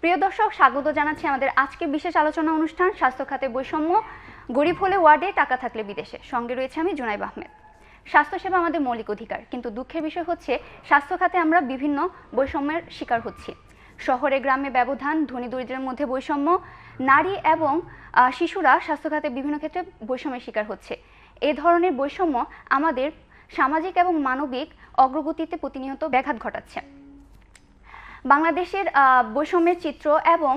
প্রিয় দর্শক, স্বাগত জানাচ্ছি আমাদের আজকে বিশেষ আলোচনা অনুষ্ঠান স্বাস্থ্য খাতে বৈষম্য, গরিব হলে ওয়ার্ডে, টাকা থাকলে বিদেশে। সঙ্গে রয়েছে আমি জুনাইব আহমেদ। স্বাস্থ্যসেবা আমাদের মৌলিক অধিকার, কিন্তু দুঃখের বিষয় হচ্ছে স্বাস্থ্য খাতে আমরা বিভিন্ন বৈষম্যের শিকার হচ্ছি। শহরে গ্রামে ব্যবধান, ধনী দরিদ্রের মধ্যে বৈষম্য, নারী এবং শিশুরা স্বাস্থ্য খাতে বিভিন্ন ক্ষেত্রে বৈষম্যের শিকার হচ্ছে। এ ধরনের বৈষম্য আমাদের সামাজিক এবং মানবিক অগ্রগতিতে প্রতিনিয়ত ব্যাঘাত ঘটাচ্ছে। বাংলাদেশের বৈষম্যের চিত্র এবং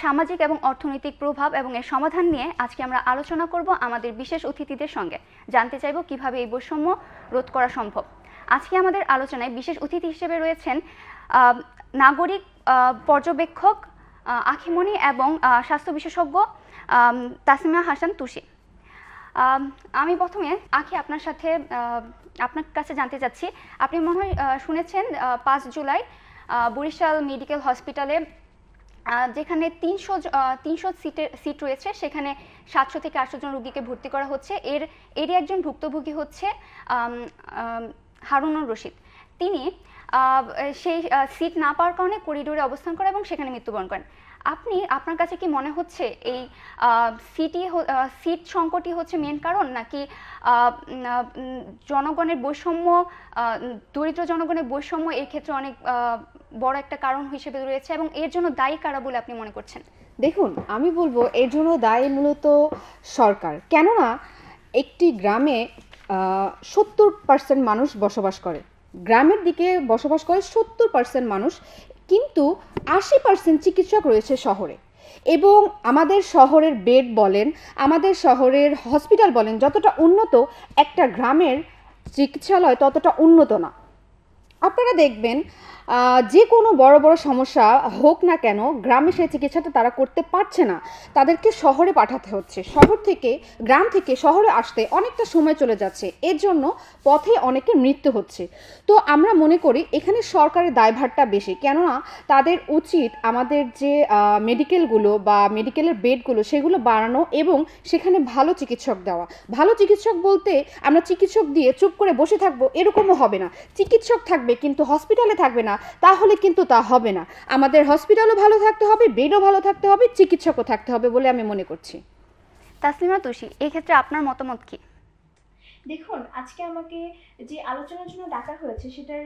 সামাজিক এবং অর্থনৈতিক প্রভাব এবং এর সমাধান নিয়ে আজকে আমরা আলোচনা করব আমাদের বিশেষ অতিথিদের সঙ্গে। জানতে চাইব কিভাবে এই বৈষম্য রোধ করা সম্ভব। আজকে আমাদের আলোচনায় বিশেষ অতিথি হিসেবে রয়েছেন নাগরিক পর্যবেক্ষক আখিমণি এবং স্বাস্থ্য বিশেষজ্ঞ তাসমিয়া হাসান তুষি। আমি প্রথমে আখি আপনার কাছে জানতে চাচ্ছি, আপনি মনে হয় শুনেছেন 5 জুলাই বরিশাল মেডিকেল হসপিটালে যেখানে 300 সিট রয়েছে, সেখানে 700 থেকে 800 জন রোগীকে ভর্তি করা হচ্ছে। এরই একজন ভুক্তভোগী হচ্ছে হারুনুর রশিদ। তিনি সেই সিট না পাওয়ার কারণে করিডোরে অবস্থান করেন এবং সেখানে মৃত্যুবরণ করেন। আপনার কাছে কি মনে হচ্ছে এই সিট সংকটই হচ্ছে মেন কারণ, নাকি জনগণের বৈষম্য, দরিদ্র জনগণের বৈষম্য এর ক্ষেত্রে অনেক বড় একটা কারণ হিসেবে রয়েছে, এবং এর জন্য দায়ী কারা বলে আপনি মনে করছেন? দেখুন, আমি বলবো এর জন্য দায়ী মূলত সরকার। কেননা একটি গ্রামে 70% মানুষ বসবাস করে, গ্রামের দিকে বসবাস করে 70% মানুষ, কিন্তু 80% চিকিৎসক রয়েছে শহরে। এবং আমাদের শহরের বেড বলেন, আমাদের শহরের হসপিটাল বলেন, যতটা উন্নত একটা গ্রামের চিকিৎসালয় ততটা উন্নত না। আপনারা দেখবেন যে কোনো বড় বড় সমস্যা হোক না কেন, গ্রামে সেই চিকিৎসাটা তারা করতে পারছে না, তাদেরকে শহরে পাঠাতে হচ্ছে। গ্রাম থেকে শহরে আসতে অনেকটা সময় চলে যাচ্ছে, এর জন্য পথে অনেকের মৃত্যু হচ্ছে। তো আমরা মনে করি এখানে সরকারের দায়ভারটা বেশি, কেননা তাদের উচিত আমাদের যে মেডিকেলগুলো বা মেডিকেলের বেডগুলো সেগুলো বাড়ানো এবং সেখানে ভালো চিকিৎসক দেওয়া। ভালো চিকিৎসক বলতে আমরা চিকিৎসক দিয়ে চুপ করে বসে থাকবো এরকমও হবে না। চিকিৎসক থাকবে কিন্তু হসপিটালে থাকবে না, তাহলে কিন্তু তা হবে না। আমাদের হসপিটালও ভালো থাকতে হবে, বেডও ভালো থাকতে হবে, চিকিৎসকও থাকতে হবে বলে আমি মনে করছি। তাসলিমা তুষি, এই ক্ষেত্রে আপনার মতামত কি? দেখুন, আজকে আমাকে যে আলোচনার জন্য ডাকা হয়েছে সেটার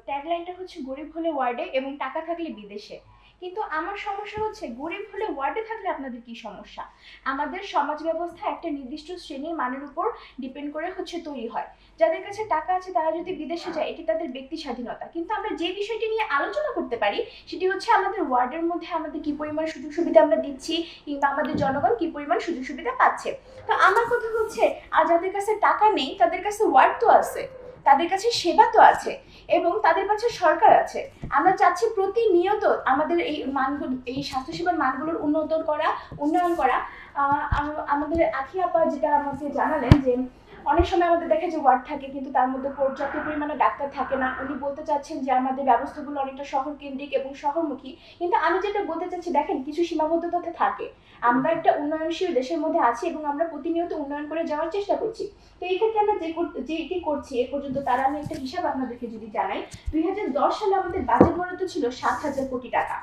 ট্যাগলাইনটা হচ্ছে গরিব হলে ওয়ার্ডে এবং টাকা থাকলে বিদেশে। কিন্তু আমার সমস্যা হচ্ছে, গরিব হলে ওয়ার্ডে থাকলে আপনাদের কি সমস্যা? আমাদের সমাজ ব্যবস্থা একটা নির্দিষ্ট শ্রেণীর মানের উপর ডিপেন্ড করে তৈরি হয়। যাদের কাছে টাকা আছে তারা যদি বিদেশে যায়, এটি তাদের ব্যক্তি স্বাধীনতা। কিন্তু আমরা যে বিষয়টি নিয়ে আলোচনা করতে পারি সেটি হচ্ছে আমাদের ওয়ার্ডের মধ্যে আমাদের কি পরিমাণ সুযোগ সুবিধা আমরা দিচ্ছি, কিংবা আমাদের জনগণ কি পরিমাণ সুযোগ সুবিধা পাচ্ছে। তো আমার কথা হচ্ছে, আর যাদের কাছে টাকা নেই তাদের কাছে ওয়ার্ড তো আছে, তাদের কাছে সেবা তো আছে, এবং তাদের কাছে সরকার আছে। আমরা চাচ্ছি প্রতিনিয়ত আমাদের এই মানগুলো, এই স্বাস্থ্যসেবার মানগুলোর উন্নয়ন করা। আমাদের আখি আপা যেটা আমাকে জানালেন যে অনেক সময় আমাদের দেখে যে ওয়ার্ড থাকে কিন্তু তার মধ্যে পর্যাপ্ত পরিমাণে ডাক্তার থাকে না। উনি বলতে চাচ্ছেন যে আমাদের ব্যবস্থাগুলো অনেকটা শহর কেন্দ্রিক এবং শহরমুখী। কিন্তু আমি যেটা বলতে চাচ্ছি, দেখেন, কিছু সীমাবদ্ধতা থাকে। আমরা একটা উন্নয়নশীল দেশের মধ্যে আছি এবং আমরা প্রতিনিয়ত উন্নয়ন করে যাওয়ার চেষ্টা করছি। তো এই ক্ষেত্রে আমরা যেটি করছি এ পর্যন্ত, তার আমি একটা হিসাব আপনাদেরকে যদি জানাই, 2010 সালে আমাদের বাজেট বরাদ্দ ছিল 7,000 কোটি টাকা,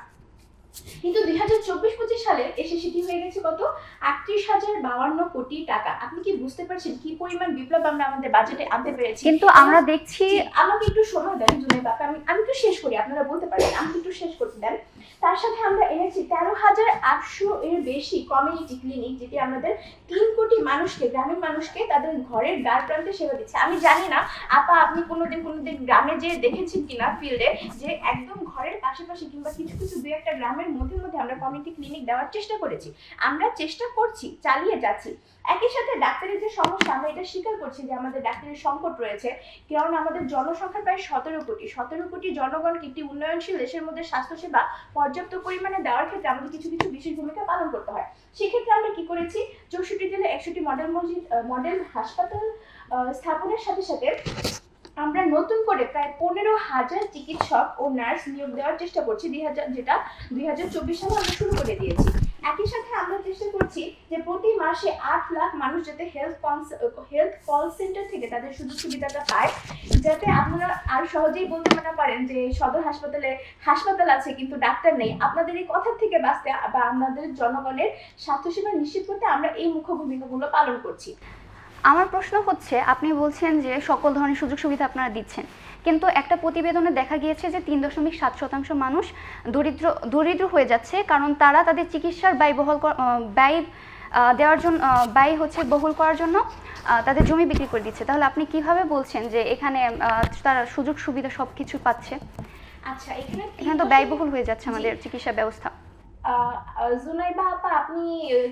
কিন্তু 2024-25 সালে এসে সেটি হয়ে গেছে কত? 38,052 কোটি টাকা। আপনি কি বুঝতে পারছেন কি পরিমাণ বিপ্লব আমরা আমাদের বাজেটে আনতে পেরেছি? কিন্তু আমরা দেখছি, আমাকে একটু সময় দেন জুনাইদ বাবা, আমি একটু শেষ করি, আপনারা বলতে পারেন, আমাকে একটু শেষ করতে দেন। তার সাথে আমরা এনেছি 13,800 এর বেশি কমিউনিটি ক্লিনিক, যেটি আমাদের 3 কোটি মানুষকে, গ্রামের মানুষকে তাদের ঘরের দ্বার প্রান্তে সেবা দিচ্ছে। আমি জানি না আপা আপনি কোনোদিন গ্রামে যে দেখেছেন কিনা ফিল্ডে, যে একদম ঘরের পাশাপাশি কিংবা কিছু কিছু 2-1টা গ্রামের মধ্যে আমরা কমিউনিটি ক্লিনিক দেওয়ার চেষ্টা করেছি। আমরা চেষ্টা করছি, চালিয়ে যাচ্ছি। একই সাথে ডাক্তারের যে সমস্যা, আমরা এটা স্বীকার করছি যে আমাদের ডাক্তারের সংকট রয়েছে, কারণ আমাদের জনসংখ্যা প্রায় 17 কোটি জনগণকে একটি উন্নয়নশীল দেশের মধ্যে স্বাস্থ্যসেবা পর্যাপ্ত পরিমাণে দেওয়ার ক্ষেত্রে আমাদের কিছু কিছু বিশেষ ভূমিকা পালন করতে হয়। সেক্ষেত্রে আমরা কি করেছি, 64 জেলায় 61টি মডেল হাসপাতাল স্থাপনের সাথে সাথে আমরা নতুন করে প্রায় 15,000 চিকিৎসক ও নার্স নিয়োগ দেওয়ার চেষ্টা করছি, যেটা 2024 সালে আমরা শুরু করে দিয়েছি। একই সাথে আমরা চেষ্টা করছি যে প্রতি মাসে 8 লাখ মানুষ যাতে হেলথ কল সেন্টার থেকে তাদের সুযোগ সুবিধাটা পায়, যাতে আপনারা আর সহজেই বলতে না পারেন যে সদর হাসপাতাল আছে কিন্তু ডাক্তার নেই। আপনাদের এই কথা থেকে বাঁচতে বা আমাদের জনগণের স্বাস্থ্যসেবা নিশ্চিত করতে আমরা এই মুখ্য ভূমিকাগুলো পালন করছি। আমার প্রশ্ন হচ্ছে, আপনি বলছেন যে সকল ধরনের সুযোগ সুবিধা আপনারা দিচ্ছেন, কিন্তু একটা প্রতিবেদনে দেখা গিয়েছে যে 3.7% মানুষ দরিদ্র হয়ে যাচ্ছে, কারণ তারা তাদের চিকিৎসার ব্যয় দেওয়ার জন্য বহুল করার জন্য তাদের জমি বিক্রি করে দিচ্ছে। তাহলে আপনি কিভাবে বলছেন যে এখানে তারা সুযোগ সুবিধা সব কিছু পাচ্ছে? আচ্ছা, এখানে তো ব্যয়বহুল হয়ে যাচ্ছে আমাদের চিকিৎসা ব্যবস্থা। জুনাইবা আপা, আপনি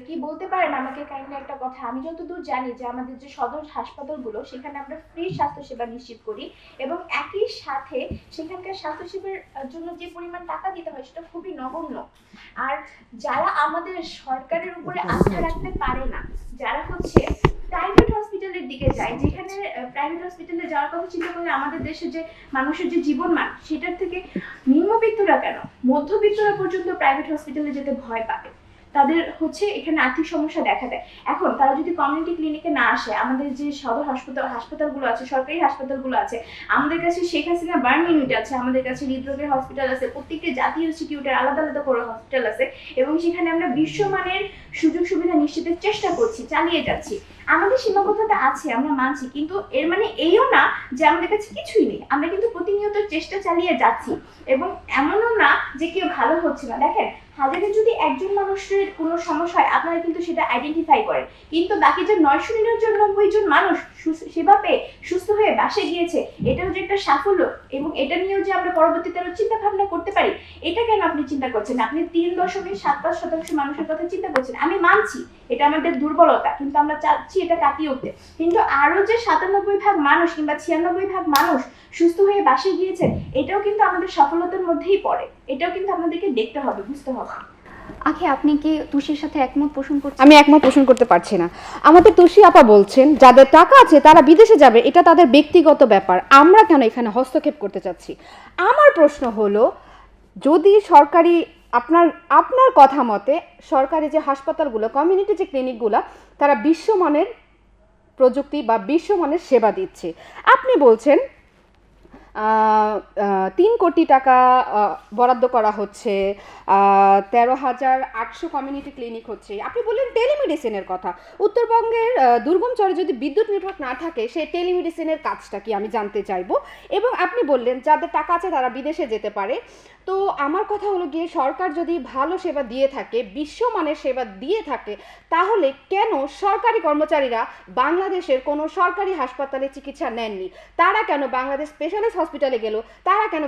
কি বলতে পারেন আমাকে কাইন্ডলি একটা কথা? আমি যতদূর জানি যে আমাদের যে সদর হাসপাতালগুলো, সেখানে আমরা ফ্রি স্বাস্থ্যসেবা নিশ্চিত করি এবং একই সাথে সেখানকার স্বাস্থ্যসেবার জন্য যে পরিমাণ টাকা দিতে হয় সেটা খুবই নগণ্য। আর যারা আমাদের সরকারের উপরে আস্থা রাখতে পারে না, যারা হচ্ছে প্রাইভেট হসপিটালের দিকে যায়, যেখানে প্রাইভেট হসপিটালে যাওয়ার কথা চিন্তা করলে আমাদের দেশে যে মানুষের যে জীবনমান, সেটার থেকে নিম্নবিত্তরা কেন মধ্যবিত্তরা পর্যন্ত প্রাইভেট হসপিটালে যেতে ভয় পাবে। তাদের হচ্ছে এখানে আর্থিক সমস্যা দেখা দেয়। এখন তারা যদি কমিউনিটি ক্লিনিকে না আসে, আমাদের যে সদর হাসপাতালগুলো আছে, সরকারি হাসপাতালগুলো আছে, আমাদের কাছে শেখ হাসিনা বার্ন ইউনিট আছে, আমাদের কাছে হৃদরোগের হসপিটাল আছে, প্রত্যেকটি জাতীয় ইনস্টিটিউটের আলাদা আলাদা করে হসপিটাল আছে এবং সেখানে আমরা বিশ্বমানের সুযোগ সুবিধা নিশ্চিতের চেষ্টা করছি, চালিয়ে যাচ্ছি। আমাদের সীমাবদ্ধতা আছে, আমরা মানছি, কিন্তু এর মানে এইও না যে আমাদের কাছে কিছুই নেই। আমরা কিন্তু প্রতিনিয়ত চেষ্টা চালিয়ে যাচ্ছি এবং এমনও না যে কেউ ভালো হচ্ছে না। দেখেন, হাজারে যদি একজন মানুষের কোনো সমস্যা হয়, আপনারা কিন্তু সেটা আইডেন্টিফাই করেন, কিন্তু বাকি যে 999 জন মানুষ সেবা পেয়ে সুস্থ হয়ে বাসে গিয়েছে, এটাও যে একটা সাফল্য এবং এটা নিয়েও যে আমরা পরবর্তীতে আরো চিন্তা ভাবনা করতে পারি, এটা কেন আপনি চিন্তা করছেন? আপনি 3.75% মানুষের কথা চিন্তা করছেন। আমি মানছি এটা আমাদের দুর্বলতা, কিন্তু আমরা চাচ্ছি এটা কাটিয়ে উঠতে। কিন্তু আরো যে 97% মানুষ কিংবা 96% মানুষ সুস্থ হয়ে বাসে গিয়েছেন, এটাও কিন্তু আমাদের সফলতার মধ্যেই পড়ে। এটাও কিন্তু আপনাদেরকে দেখতে হবে, বুঝতে হবে। আখি, আপনি কি তুষির সাথে একমত পোষণ করছেন? আমি একমত পোষণ করতে পারছি না। আমাদের তুষি আপা বলছেন যাদের টাকা আছে তারা বিদেশে যাবে, এটা তাদের ব্যক্তিগত ব্যাপার, আমরা কেন এখানে হস্তক্ষেপ করতে চাচ্ছি? আমার প্রশ্ন হলো, যদি সরকারি আপনার কথা মতে সরকারি যে হাসপাতালগুলো, কমিউনিটি যে ক্লিনিকগুলো, তারা বিশ্বমানের প্রযুক্তি বা বিশ্বমানের সেবা দিচ্ছে, আপনি বলছেন 3 কোটি টাকা বরাদ্দ করা হচ্ছে, 13,800 কমিউনিটি ক্লিনিক হচ্ছে, আপনি বললেন টেলিমেডিসিনের কথা। উত্তরবঙ্গের দুর্গম চরে যদি বিদ্যুৎ নেটওয়ার্ক না থাকে, সেই টেলিমেডিসিনের কাজটা কি আমি জানতে চাইবো। এবং আপনি বললেন যাদের টাকা আছে তারা বিদেশে যেতে পারে। তো আমার কথা হলো গিয়ে, সরকার যদি ভালো সেবা দিয়ে থাকে, বিশ্বমানের সেবা দিয়ে থাকে, তাহলে কেন সরকারি কর্মচারীরা বাংলাদেশের কোনো সরকারি হাসপাতালে চিকিৎসা নেননি? তারা কেন বাংলাদেশ স্পেশালিস্ট হসপিটালে গেল, তারা কেন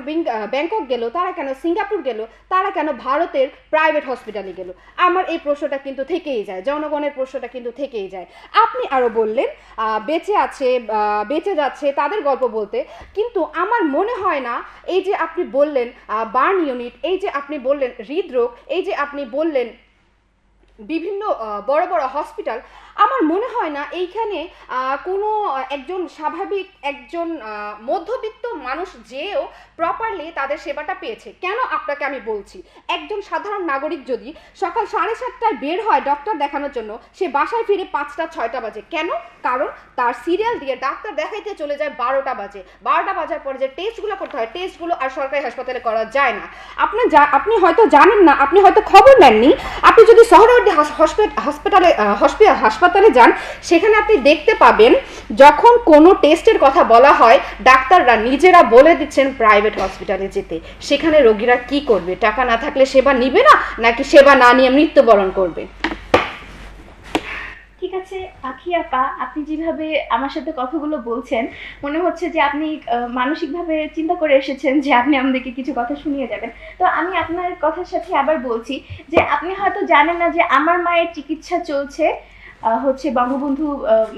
ব্যাংকক গেল, তারা কেন সিঙ্গাপুর গেল, তারা কেন ভারতের প্রাইভেট হসপিটালে গেল? আমার এই প্রশ্নটা কিন্তু থেকেই যায়, জনগণের প্রশ্নটা কিন্তু থেকেই যায়। আপনি আরও বললেন বেঁচে যাচ্ছে তাদের গল্প বলতে, কিন্তু আমার মনে হয় না এই যে আপনি বললেন বার্ন ইউনিট, এই যে আপনি বললেন হৃদরোগ, এই যে আপনি বললেন বিভিন্ন বড় বড় হসপিটাল, আমার মনে হয় না এইখানে কোনো একজন স্বাভাবিক একজন মধ্যবিত্ত মানুষ যেও প্রপারলি তাদের সেবাটা পেয়েছে। কেন আপনাকে আমি বলছি, একজন সাধারণ নাগরিক যদি সকাল 7:30টায় বের হয় ডক্টর দেখানোর জন্য, সে বাসায় ফিরে 5টা-6টা বাজে। কেন? কারণ তার সিরিয়াল দিয়ে ডাক্তার দেখাইতে চলে যায় 12টা বাজে। 12টা বাজার পরে যে টেস্টগুলো করতে হয়, টেস্টগুলো আর সরকারি হাসপাতালে করা যায় না। আপনি হয়তো জানেন না, আপনি হয়তো খবর নেননি। আপনি যদি শহরবর্তী হাসপাতালে যান, সেখানে আপনি দেখতে পাবেন যখন কোনো টেস্টের কথা বলা হয়, ডাক্তাররা নিজেরা বলে দিচ্ছেন প্রাইভেট হসপিটালে যেতে। সেখানে রোগীরা কি করবে? টাকা না থাকলে সেবা নিবে না, নাকি সেবা না নিয়ে মৃত্যুবরণ করবে? ঠিক আছে আখি আপা, আপনি যেভাবে আমার সাথে কথাগুলো বলছেন, মনে হচ্ছে যে আপনি মানসিকভাবে চিন্তা করে এসেছেন যে আপনি আমাদেরকে কিছু কথা শুনিয়ে যাবেন। তো আমি আপনার কথার সাথে আবার বলছি যে আপনি হয়তো জানেন না যে আমার মায়ের চিকিৎসা চলছে হচ্ছে বঙ্গবন্ধু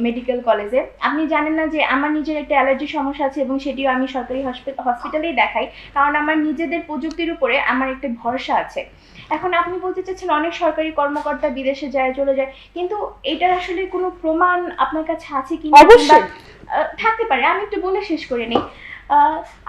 মেডিকেল কলেজে। আপনি জানেন না যে আমার নিজের একটা অ্যালার্জির সমস্যা আছে এবং সেটিও আমি সরকারি হসপিটালেই দেখাই, কারণ আমার নিজেদের প্রযুক্তির উপরে আমার একটা ভরসা আছে। এখন আপনি বলতে চাচ্ছেন অনেক সরকারি কর্মকর্তা বিদেশে যায়, চলে যায়, কিন্তু এটার আসলে কোনো প্রমাণ আপনার কাছে আছে কি না? অবশ্যই। থাকতে পারে, আমি একটু বলে শেষ করে নিই।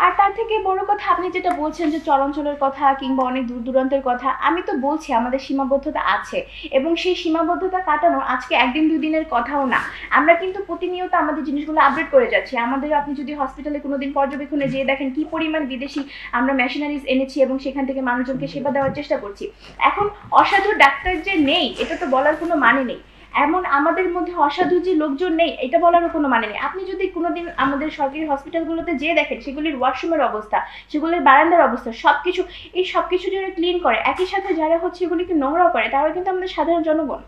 আর তার থেকে বড় কথা, আপনি যেটা বলছেন যে চলাচলের কথা কিংবা অনেক দূর দূরান্তের কথা, আমি তো বলছি আমাদের সীমাবদ্ধতা আছে, এবং সেই সীমাবদ্ধতা কাটানো আজকে একদিন দুই দিনের কথাও না। আমরা কিন্তু প্রতিনিয়ত আমাদের জিনিসগুলো আপডেট করে যাচ্ছি। আমাদের, আপনি যদি হসপিটালে কোনোদিন পর্যবেক্ষণে যেয়ে দেখেন কি পরিমাণ বিদেশি আমরা মেশিনারিজ এনেছি এবং সেখান থেকে মানুষজনকে সেবা দেওয়ার চেষ্টা করছি। এখন অসাধু ডাক্তার যে নেই এটা তো বলার কোনো মানে নেই, এমন আমাদের মধ্যে অসাধু যে লোকজন নেই এটা বলারও কোনো মানে নেই। আপনি যদি কোনোদিন আমাদের সরকারি হসপিটালগুলোতে যেয়ে দেখেন সেগুলির ওয়াশরুমের অবস্থা, সেগুলির বারান্দার অবস্থা, সবকিছু, এই সবকিছু যারা ক্লিন করে, একই সাথে যারা হচ্ছে এগুলিকে নোংরাও করে, তারাও কিন্তু আমাদের সাধারণ জনগণ।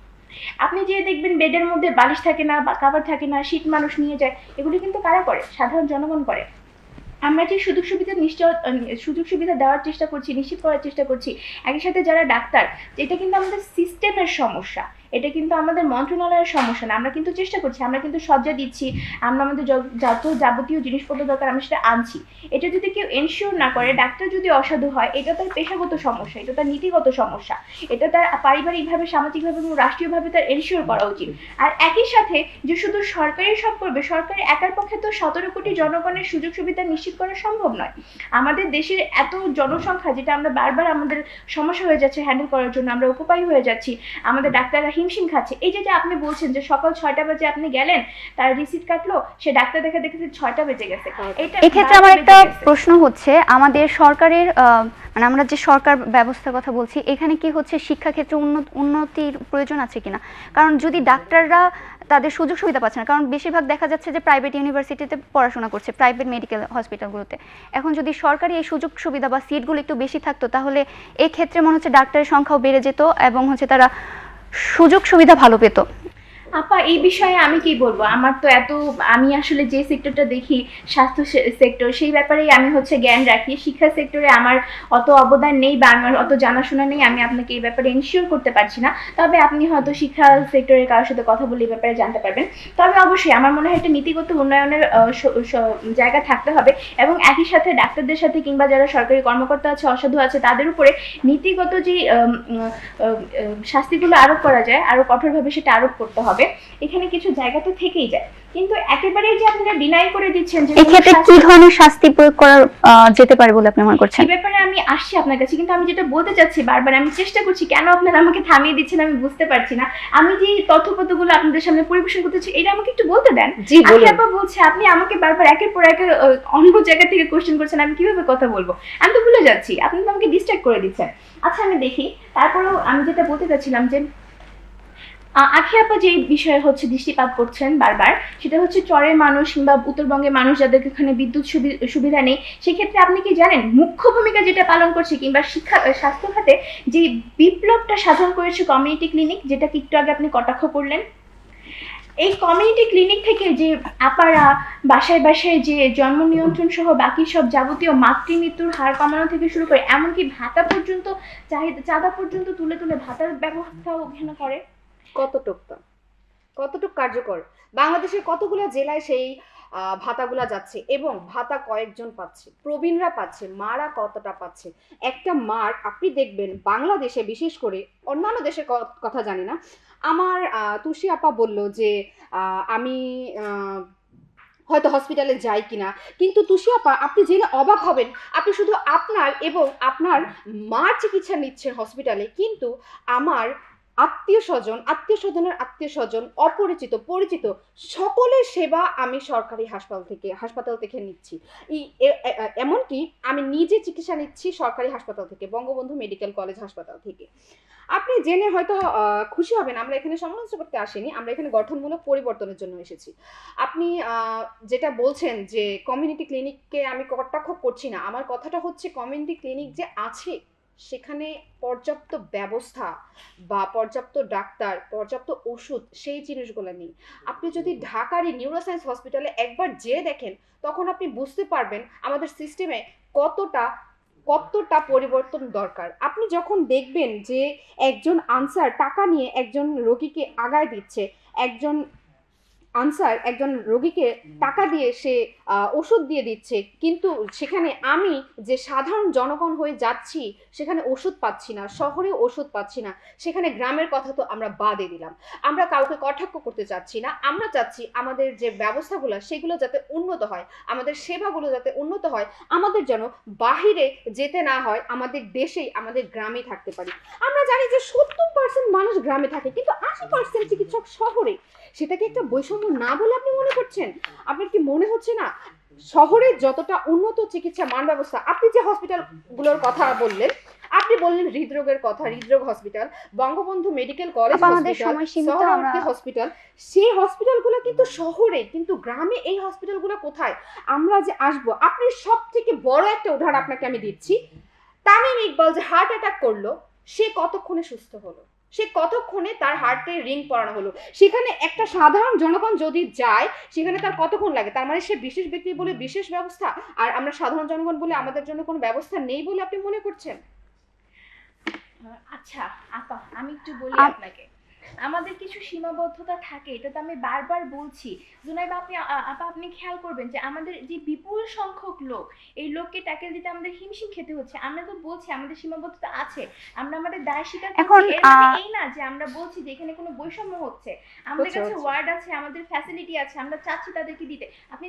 আপনি যেয়ে দেখবেন বেডের মধ্যে বালিশ থাকে না বা কাভার থাকে না, শীত মানুষ নিয়ে যায়, এগুলি কিন্তু কারা করে? সাধারণ জনগণ করে। আমরা যে সুযোগ সুবিধা দেওয়ার চেষ্টা করছি, নিশ্চিত করার চেষ্টা করছি, একই সাথে যারা ডাক্তার, এটা কিন্তু আমাদের সিস্টেমের সমস্যা, এটা কিন্তু আমাদের মন্ত্রণালয়ের সমস্যা না। আমরা কিন্তু চেষ্টা করছি, আমরা কিন্তু সজ্জা দিচ্ছি, আমরা আমাদের যত যাবতীয় জিনিসপত্র দরকার আমরা সেটা আনছি। এটা যদি কেউ এনশিওর না করে, ডাক্তার যদি অসাধু হয়, এটা তার পেশাগত সমস্যা, এটা তার নীতিগত সমস্যা, এটা তার পারিবারিকভাবে, সামাজিকভাবে এবং রাষ্ট্রীয়ভাবে তার এনশিওর করা উচিত। আর একই সাথে যে শুধু সরকারি সব করবে, সরকারি একার পক্ষে তো 17 কোটি জনগণের সুযোগ সুবিধা নিশ্চিত করা সম্ভব নয়। আমাদের দেশের এত জনসংখ্যা, যেটা আমরা বারবার আমাদের সমস্যা হয়ে যাচ্ছে হ্যান্ডেল করার জন্য, আমরা উপপায়ী হয়ে যাচ্ছি, আমাদের ডাক্তাররা হিমশিম খাচ্ছে। এই যে আপনি বলছেন যে সকাল 6টা বাজে আপনি গেলেন, তার রিসিট কাটলো, সে ডাক্তার দেখে দেখেছে 6টা বেজে গেছে। এক্ষেত্রে আমার একটা প্রশ্ন হচ্ছে, আমাদের সরকারের মানে আমরা যে সরকার ব্যবস্থার কথা বলছি, এখানে কি হচ্ছে শিক্ষাক্ষেত্রে উন্নতির প্রয়োজন আছে কিনা? কারণ যদি ডাক্তাররা তাদের সুযোগ সুবিধা পাচ্ছে না, কারণ বেশিরভাগ দেখা যাচ্ছে যে প্রাইভেট ইউনিভার্সিটিতে পড়াশোনা করছে, প্রাইভেট মেডিকেল হসপিটালগুলোতে। এখন যদি সরকারি এই সুযোগ সুবিধা বা সিটগুলো একটু বেশি থাকতো, তাহলে এই ক্ষেত্রে মনে হচ্ছে ডাক্তারের সংখ্যাও বেড়ে যেত এবং হচ্ছে তারা সুযোগ সুবিধা ভালো পেত। আপা, এই বিষয়ে আমি কি বলবো? আমার তো আমি আসলে যে সেক্টরটা দেখি, স্বাস্থ্য সেক্টর, সেই ব্যাপারেই আমি হচ্ছে জ্ঞান রাখি। শিক্ষা সেক্টরে আমার অত অবদান নেই বা আমার অত জানাশোনা নেই, আমি আপনাকে এই ব্যাপারে এনশিওর করতে পারছি না। তবে আপনি হয়তো শিক্ষা সেক্টরের কারোর সাথে কথা বলে এই ব্যাপারে জানতে পারবেন। তবে অবশ্যই আমার মনে হয় একটা নীতিগত উন্নয়নের জায়গা থাকতে হবে, এবং একই সাথে ডাক্তারদের সাথে কিংবা যারা সরকারি কর্মকর্তা আছে, অসাধু আছে, তাদের উপরে নীতিগত যে শাস্তিগুলো আরোপ করা যায়, আরো কঠোরভাবে সেটা আরোপ করতে হবে। এখানে কিছু জায়গা তো থেকেই যায়, কিন্তু একেবারেই যে আপনারা ডিনাই করে দিচ্ছেন যে এক্ষেত্রে কি ধরনের শাস্তি প্রয়োগ করা যেতে পারে বলে আপনি মনে করছেন? এই ব্যাপারে আমি আসছি আপনার কাছে, কিন্তু আমি যেটা বলতে চাচ্ছি, বারবার আমি চেষ্টা করছি, কেন আপনারা আমাকে থামিয়ে দিচ্ছেন আমি বুঝতে পারছি না। আমি যে তথ্যপত্রগুলো আপনাদের সামনে পরিবেশন করতেছি, এটা আমাকে একটু বলতে দেন। জি, বলুন। আপা বলছে আপনি আমাকে বারবার একের পর এক অন্য জায়গা থেকে কোশ্চেন করছেন, আমি কিভাবে কথা বলবো? আমি তো ভুলে যাচ্ছি, আপনি তো আমাকে ডিস্ট্রাক্ট করে দিচ্ছেন। আচ্ছা, আমি দেখি। তারপরেও আমি যেটা বলতে চাচ্ছিলাম যে আখি আপা যে বিষয়ে হচ্ছে দৃষ্টিপাত করছেন বারবার, সেটা হচ্ছে চরের মানুষ কিংবা উত্তরবঙ্গের মানুষ যাদের এখানে বিদ্যুৎ সুবিধা নেই, সেক্ষেত্রে আপনি কি জানেন মুখ্য ভূমিকা যেটা পালন করছে, কিংবা স্বাস্থ্য খাতে যে বিপ্লবটা সাধন করেছে কমিউনিটি ক্লিনিক, যেটা একটু আগে আপনি কটাক্ষ করলেন। এই কমিউনিটি ক্লিনিক থেকে যে আপারা বাসায় বাসায় যে জন্ম নিয়ন্ত্রণ সহ বাকি সব যাবতীয় মাতৃমৃত্যুর হার কমানো থেকে শুরু করে এমনকি ভাতা পর্যন্ত, চাঁদা পর্যন্ত তুলে তুলে ভাতার ব্যবস্থাও ওখানে করে। কতটুক কার্যকর? বাংলাদেশের কতগুলো জেলায় সেই ভাতাগুলা যাচ্ছে, এবং ভাতা কয়েকজন পাচ্ছে, প্রবীণরা পাচ্ছে, মারা কতটা পাচ্ছে। একটা মার আপনি দেখবেন বাংলাদেশে, বিশেষ করে অন্যান্য দেশের কথা জানি না, আমার তুষি আপা বলল যে আমি হয়তো হসপিটালে যাই কিনা, কিন্তু তুষি আপা আপনি জেনে অবাক হবেন, আপনি শুধু আপনার এবং আপনার মার চিকিৎসা নিচ্ছেন হসপিটালে, কিন্তু আমার আত্মীয় স্বজনের আত্মীয় স্বজন, অপরিচিত পরিচিত সকলের সেবা আমি সরকারি হাসপাতাল থেকে নিচ্ছি। এমনকি আমি নিজে চিকিৎসা নিচ্ছি সরকারি হাসপাতাল থেকে, বঙ্গবন্ধু মেডিকেল কলেজ হাসপাতাল থেকে। আপনি জেনে হয়তো খুশি হবেন, আমরা এখানে সমালোচনা করতে আসিনি, আমরা এখানে গঠনমূলক পরিবর্তনের জন্য এসেছি। আপনি যেটা বলছেন যে কমিউনিটি ক্লিনিককে আমি কটাক্ষ করছি না, আমার কথাটা হচ্ছে কমিউনিটি ক্লিনিক যে আছে সেখানে পর্যাপ্ত ব্যবস্থা বা পর্যাপ্ত ডাক্তার, পর্যাপ্ত ওষুধ, সেই জিনিসগুলো নেই। আপনি যদি ঢাকারই নিউরোসায়েন্স হসপিটালে একবার যেয়ে দেখেন, তখন আপনি বুঝতে পারবেন আমাদের সিস্টেমে কতটা কতটা পরিবর্তন দরকার। আপনি যখন দেখবেন যে একজন আনসার টাকা নিয়ে একজন রোগীকে আগায় দিচ্ছে, একজন আনসার একজন রোগীকে টাকা দিয়ে সে ওষুধ দিয়ে দিচ্ছে, কিন্তু সেখানে আমি যে সাধারণ জনগণ হয়ে যাচ্ছি সেখানে ওষুধ পাচ্ছি না, শহরে ওষুধ পাচ্ছি না, সেখানে গ্রামের কথা তো আমরা বাদই দিলাম। আমরা কাউকে কটাক্ষ করতে চাচ্ছি না, আমরা চাচ্ছি আমাদের যে ব্যবস্থাগুলো সেগুলো যাতে উন্নত হয়, আমাদের সেবাগুলো যাতে উন্নত হয়, আমাদের যেন বাহিরে যেতে না হয়, আমাদের দেশেই আমাদের গ্রামে থাকতে পারি। আমরা জানি যে 70% মানুষ গ্রামে থাকে, কিন্তু 80% চিকিৎসক শহরে। সেটা কি একটা বৈষম্য না বলে আপনি মনে করছেন? আপনার কি মনে হচ্ছে না শহরে যতটা উন্নত চিকিৎসা মান ব্যবস্থা, আপনি যে হসপিটালগুলোর কথা বললেন, আপনি বললেন হৃদরোগের কথা, হৃদরোগ hospital, Bangabandhu medical college hospital, সেই হসপিটালগুলো কিন্তু শহরে, কিন্তু গ্রামে এই হসপিটালগুলো কোথায়? আমরা যে আসবো, আপনি সব থেকে বড় একটা উদাহরণ আপনাকে আমি দিচ্ছি। তামিম ইকবাল যে হার্ট অ্যাটাক করলো, সে কতক্ষণে সুস্থ হলো? সে কতক্ষণে তার হার্টে রিং পরানো হলো? সেখানে একটা সাধারণ জনগণ যদি যায় সেখানে তার কতক্ষণ লাগে? তার মানে সে বিশেষ ব্যক্তি বলে বিশেষ ব্যবস্থা, আর আমরা সাধারণ জনগণ বলে আমাদের জন্য কোনো ব্যবস্থা নেই বলে আপনি মনে করছেন? আচ্ছা আপা, আমি একটু বলি আপনাকে, আমাদের কিছু সীমাবদ্ধতা থাকে, এটা তো আমি বারবার বলছি। জুনাইবা, আপনি খেয়াল করবেন যে আমাদের যে বিপুল সংখ্যক লোক, এই লোককে ট্যাকেল দিতে আমাদের হিমশিম খেতে হচ্ছে। আমরা তো বলছি আমাদের সীমাবদ্ধতা আছে, আমরা আমাদের দায় স্বীকার করছি। এর মানে এই না যে আমরা বলছি যে এখানে কোনো বৈষম্য হচ্ছে। আমাদের কাছে ওয়ার্ড আছে, আমাদের ফ্যাসিলিটি আছে, আমরা চাচ্ছি তাদেরকে দিতে। আপনি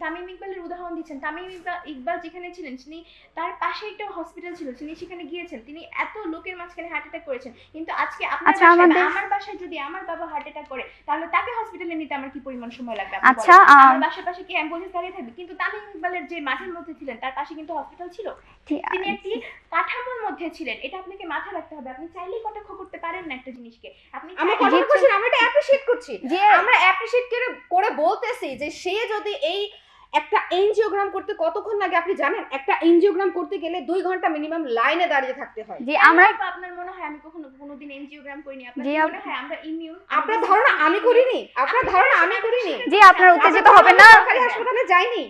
তামিম ইকবালের উদাহরণ দিচ্ছেন। তামিম ইকবাল যেখানে ছিলেন, তিনি তার পাশে একটা হসপিটাল ছিল, তিনি সেখানে গিয়েছেন, তিনি এত লোকের মাঝখানে হার্ট অ্যাটাক করেছেন। কিন্তু আজকে আমার বাসায় যদি আমার বাবা হার্ট অ্যাটাক করে, তাহলে তাকে হসপিটালে নিতে আমার কি পরিমাণ সময় লাগবে? আচ্ছা, আমার বাসার পাশে কি অ্যাম্বুলেন্স দাঁড়িয়ে থাকবে? কিন্তু তামিম ইকবালের যে মাঠের মধ্যে ছিলেন, তার পাশে কিন্তু হসপিটাল ছিল, তিনি একটি কাঠামোর মধ্যে ছিলেন। এটা আপনাকে মাথায় রাখতে হবে। আপনি চাইলেই কটাক্ষ করতে পারেন না একটা জিনিসকে। আপনি আমরা এটা অ্যাপ্রিশিয়েট করছি, আমরা অ্যাপ্রিশিয়েট করে বলতেছি যে সে যদি এই একটা এনজিওগ্রাম করতে কতক্ষণ লাগে আপনি জানেন? একটা এনজিওগ্রাম করতে গেলে 2 ঘন্টা মিনিমাম লাইনে দাঁড়িয়ে থাকতে হয়। যে আমরা, আপনার মনে হয় আমি কোনোদিন এনজিওগ্রাম করিনি? আপনার মনে হয় আমরা ইমিউন? আপনার ধারণা আমি করিনি? আপনার ধারণা আমি করিনি? জি, আপনার উত্তেজিত হবে না, সরকারি হাসপাতালে যাইনি।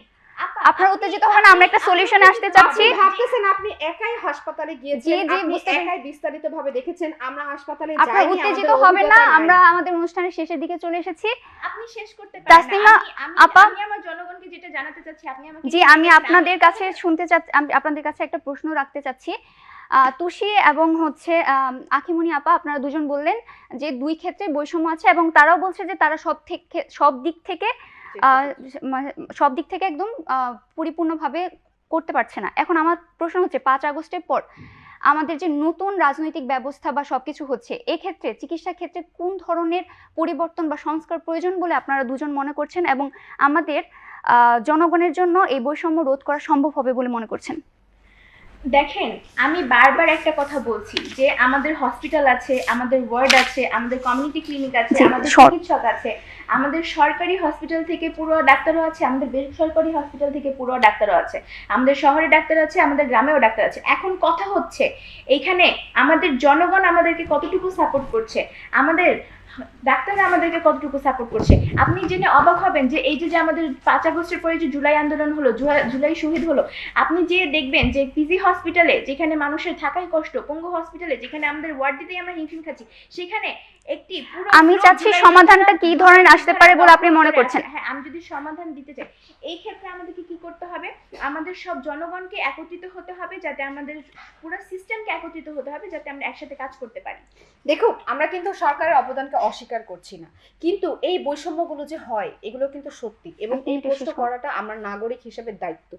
আপনার উত্তেজিত হবে না, আমরা একটা সলিউশনে আসতে চাচ্ছি। ভাবতেছেন আপনি একাই হাসপাতালে গিয়েছেন, আপনি একাই বিস্তারিতভাবে দেখেছেন, আমরা হাসপাতালে যাইনি। আপনার উত্তেজিত হবে না, আমরা আমাদের অনুষ্ঠানের শেষের দিকে চলে এসেছি। আপনি শেষ করতে পারেন না। আমি আমার জনগণকে যেটা জানাতে চাচ্ছি, আপনি আমাকে জি, আমি আপনাদের কাছে শুনতে চাচ্ছি, আপনাদের কাছে একটা প্রশ্ন রাখতে চাচ্ছি। তুষি এবং হচ্ছে আখিমনি আপা, আপনারা দুজন বললেন যে 2 ক্ষেত্রে বৈষম্য আছে, এবং তারাও বলছে যে তারা সব দিক থেকে একদম পরিপূর্ণভাবে করতে পারছে না। এখন আমার প্রশ্ন হচ্ছে, 5 আগস্টের পর আমাদের যে নতুন রাজনৈতিক ব্যবস্থা বা সবকিছু হচ্ছে, এক্ষেত্রে চিকিৎসা ক্ষেত্রে কোন ধরনের পরিবর্তন বা সংস্কার প্রয়োজন বলে আপনারা দুজন মনে করছেন, এবং আমাদের জনগণের জন্য এই বৈষম্য রোধ করা সম্ভব হবে বলে মনে করছেন? দেখেন, আমি বারবার একটা কথা বলছি যে আমাদের হসপিটাল আছে, আমাদের ওয়ার্ড আছে, আমাদের কমিউনিটি ক্লিনিক আছে, আমাদের চিকিৎসক আছে, আমাদের সরকারি হসপিটাল থেকে পুরো ডাক্তারও আছে, আমাদের বেসরকারি হসপিটাল থেকে পুরো ডাক্তারও আছে, আমাদের শহরে ডাক্তার আছে, আমাদের গ্রামেও ডাক্তার আছে। এখন কথা হচ্ছে এইখানে আমাদের জনগণ আমাদেরকে কতটুকু সাপোর্ট করছে, আমাদের ডাক্তাররা আমাদেরকে কতটুকু সাপোর্ট করছে। আপনি জেনে অবাক হবেন যে এই যে আমাদের 5 আগস্টের পরে যে জুলাই আন্দোলন হলো, জুলাই শহীদ হলো, আপনি যে দেখবেন যে পিজি হসপিটালে যেখানে মানুষের থাকাই কষ্ট, পঙ্গু হসপিটালে যেখানে আমাদের ওয়ার্ড দিতেই আমরা হিমশিম খাচ্ছি, সেখানে একটি পুরো, আমি চাচ্ছি সমাধানটা কি ধরনের আসতে পারে বলে আপনি মনে করছেন? হ্যাঁ, আমি যদি সমাধান দিতে চাই, এই ক্ষেত্রে আমাদেরকে কি করতে হবে? আমাদের সব জনগণকে একত্রিত হতে হবে, যাতে আমাদের পুরো সিস্টেমকে একত্রিত হতে হবে, যাতে আমরা একসাথে কাজ করতে পারি। দেখুন, আমরা কিন্তু সরকারের অবদানকে অস্বীকার করছি না, কিন্তু এই বৈষম্যগুলো যে হয় এগুলো কিন্তু সত্যি, এবং এই প্রশ্ন করাটা আমরা নাগরিক হিসেবে দায়িত্ব।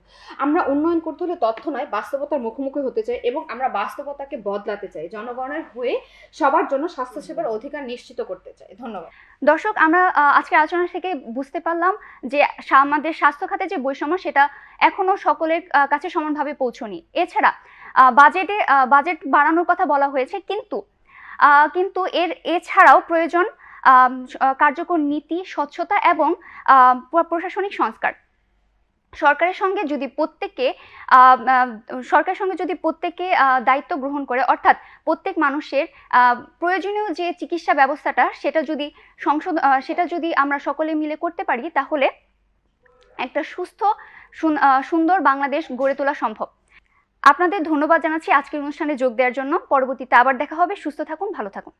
আমরা উন্নয়ন করতে হলে তথ্য নয়, বাস্তবতার মুখোমুখি হতে চাই, এবং আমরা বাস্তবতাকে বদলাতে চাই, জনগণের হয়ে সবার জন্য স্বাস্থ্যসেবার অধিকার নিশ্চিত করতে চাই। ধন্যবাদ। দর্শক, আমরা আজকে আলোচনা থেকে বুঝতে পারলাম যে আমাদের স্বাস্থ্য খাতে যে বৈষম্য, সেটা এখনো সকলের কাছে সমানভাবে পৌঁছনি। এছাড়া বাজেট বাড়ানোর কথা বলা হয়েছে, কিন্তু এছাড়াও প্রয়োজন কার্যকর নীতি, স্বচ্ছতা এবং প্রশাসনিক সংস্কার। সরকারের সঙ্গে যদি প্রত্যেকে দায়িত্ব গ্রহণ করে, অর্থাৎ প্রত্যেক মানুষের প্রয়োজনীয় যে চিকিৎসা ব্যবস্থাটা, সেটা যদি আমরা সকলে মিলে করতে পারি, তাহলে একটা সুস্থ সুন্দর বাংলাদেশ গড়ে তোলা সম্ভব। আপনাদের ধন্যবাদ জানাচ্ছি আজকের অনুষ্ঠানে যোগ দেওয়ার জন্য। পরবর্তীতে আবার দেখা হবে। সুস্থ থাকুন, ভালো থাকুন।